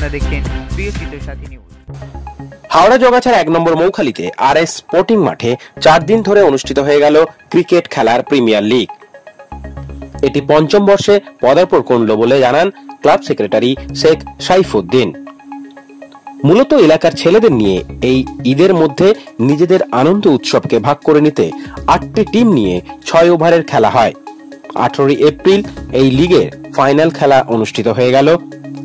আপনারা দেখছেন প্রিয় চিত্র সাথী নিউজ। হাওড়া জগাছার 1 নম্বর মৌখালীতে RS স্পোর্টিং মাঠে 4 দিন ধরে অনুষ্ঠিত হয়ে গেল ক্রিকেট খেলার প্রিমিয়ার লিগ। এটি পঞ্চম বর্ষে পদার্পণ করল বলে জানান ক্লাব সেক্রেটারি শেখ সাইফুদ্দিন। মূলত এলাকার ছেলেদের নিয়ে এই ঈদের মধ্যে নিজেদের আনন্দ উৎসবকে ভাগ করে নিতে 8টি টিম নিয়ে 6 ওভারের খেলা হয়। 18 এপ্রিল এই লিগের ফাইনাল খেলা অনুষ্ঠিত হয়ে গেল।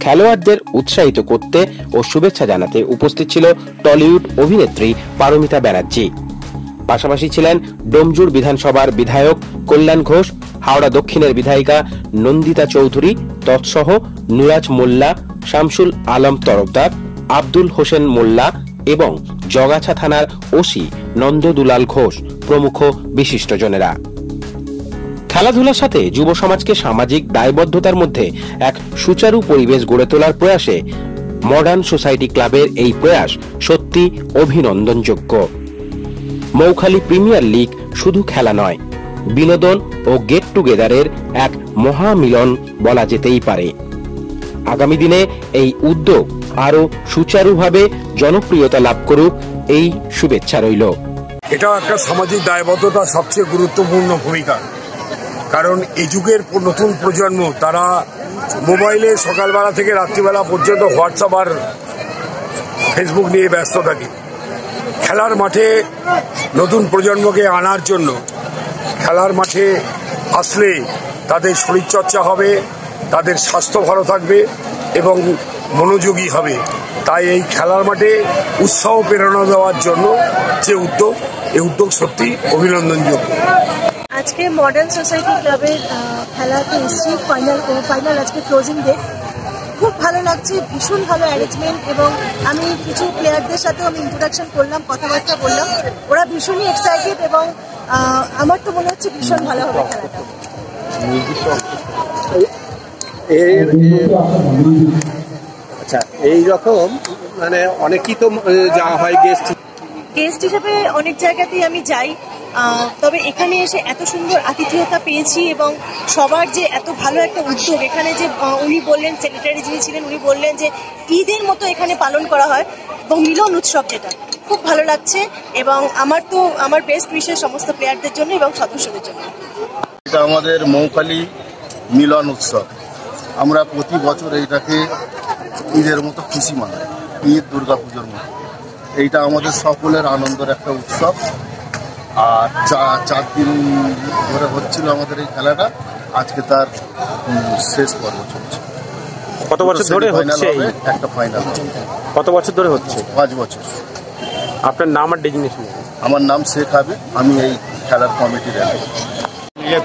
খেলোয়াড়দের উৎসাহিত করতে ও শুভেচ্ছা জানাতে উপস্থিত ছিল টলিউড অভিনেত্রী পারমিতা ব্যানার্জি। পাশাপাশি ছিলেন ডোমজুর বিধানসভার বিধায়ক কল্যাণ ঘোষ, হাওড়া দক্ষিণের বিধায়িকা নন্দিতা চৌধুরী, তৎসহ নুরাজ মোল্লা, শামসুল আলম তরফদার, আব্দুল হোসেন মোল্লা এবং জগাছা থানার ওসি নন্দদুলাল ঘোষ প্রমুখ বিশিষ্টজনেরা। খেলাধুলার সাথে যুব সমাজকে সামাজিক দায়বদ্ধতার মধ্যে এক সুচারু পরিবেশ গড়ে তোলার প্রয়াসে মডার্ন সোসাইটি ক্লাবের এই প্রয়াস সত্যি অভিনন্দনযোগ্য। মৌখালী প্রিমিয়ার লিগ শুধু খেলা নয়, বিনোদন ও গেট টুগেদারের এক মহামিলন বলা যেতেই পারে। আগামী দিনে এই উদ্যোগ আরো সুচারুভাবে জনপ্রিয়তা লাভ করুক, এই শুভেচ্ছা রইল। এটা একটা সামাজিক দায়বদ্ধতার সবচেয়ে গুরুত্বপূর্ণ ভূমিকা, কারণ এই যুগের নতুন প্রজন্ম তারা মোবাইলে সকালবেলা থেকে রাত্রিবেলা পর্যন্ত হোয়াটসঅ্যাপ আর ফেসবুক নিয়ে ব্যস্ত থাকে। খেলার মাঠে নতুন প্রজন্মকে আনার জন্য খেলার মাঠে আসলে তাদের শরীরচর্চা হবে, তাদের স্বাস্থ্য ভালো থাকবে এবং মনোযোগী হবে। তাই এই খেলার মাঠে উৎসাহ প্রেরণা দেওয়ার জন্য যে উদ্যোগ, এই উদ্যোগ সত্যি অভিনন্দনযোগ্য। আজকে মডার্ন সোসাইটি ক্লাবের খেলাতে এসেছি, ফাইনাল আজকে ক্লোজিং ডে। খুব ভালো লাগছে, ভীষণ ভালো অ্যারেঞ্জমেন্ট, এবং আমি কিছু প্লেয়ারদের সাথেও আমি ইন্ট্রোডাকশন করলাম, কথাবার্তা বললাম, ওরা ভীষণই এক্সাইটেড এবং আমার তো মনে হচ্ছে ভীষণ ভালো হবে খেলাটা। আচ্ছা, এইরকম মানে অনেকই তো যাওয়া হয় গেস্ট হিসেবে, অনেক জায়গাতেই আমি যাই, তবে এখানে এসে এত সুন্দর আতিথেয়তা পেয়েছি এবং সবার যে এত ভালো একটা উদ্যোগ। এখানে যে উনি বললেন, সেক্রেটারি যিনি ছিলেন উনি বললেন যে ঈদের মতো এখানে পালন করা হয় এবং মিলন উৎসব, যেটা খুব ভালো লাগছে। এবং আমার বেস্ট উইশেস সমস্ত প্লেয়ারদের জন্য এবং সদস্যদের জন্য। এটা আমাদের মৌখালী মিলন উৎসব। আমরা প্রতি বছর এইটাকে ঈদের মতো খুশি মানাই, ঈদ দুর্গাপুজোর মতো। এইটা আমাদের সকলের আনন্দের একটা উৎসব। আর 4 দিন ধরে হচ্ছিল আমাদের এই খেলাটা, আজকে তার শেষ পর্ব চলছে। কত বছর ধরে হচ্ছে? একটা ফাইনাল। কত বছর ধরে হচ্ছে? 5 বছর। আপনার নাম আর ডেজিগনেশন? আমার নাম শেখ হাবিব, আমি এই খেলার কমিটির একজন।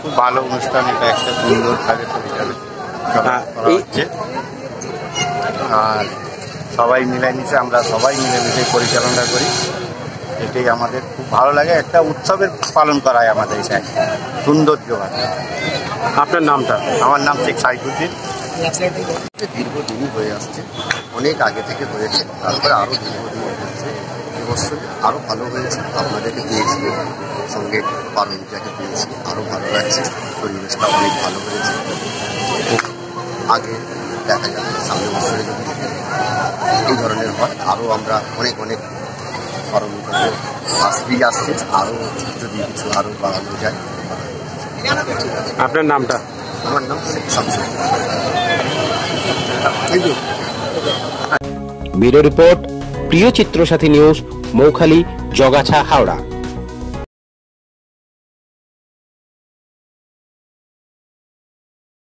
খুব ভালো অনুষ্ঠান, এটা একটা সুন্দরভাবে পরিচালনা হচ্ছে আর সবাই মিলেমিশে, আমরা সবাই মিলেমিশে পরিচালনা করি। এটাই আমাদের খুব ভালো লাগে, একটা উৎসবের পালন করায় আমাদের এটা সুন্দর জোগাড়। আপনার নামটা? আমার নাম শেখ সাইফুদ্দিন। দীর্ঘদিনই হয়ে আসছে, অনেক আগে থেকে হয়েছে, তারপরে আরও দীর্ঘদিন হয়েছে। এবছর আরও ভালো হয়েছে, আপনাদেরকে পেয়েছি, সঙ্গে পারমিতাকে পেয়েছি, আরও ভালো লাগছে। পরিবেশটা অনেক ভালো হয়েছে। খুব আগে দেখা যাবে সামনের বছরে যদি এই ধরনের হয়, আরও আমরা অনেক পারমিতাকে আসছে, আরও যদি কিছু আরও বাড়ানো যায়। আপনার নামটা? আমার নাম শেখ শামসুল। ব্যুরো রিপোর্ট, প্রিয় চিত্র সাথী নিউজ, মৌখালী, জগাছা, হাওড়া।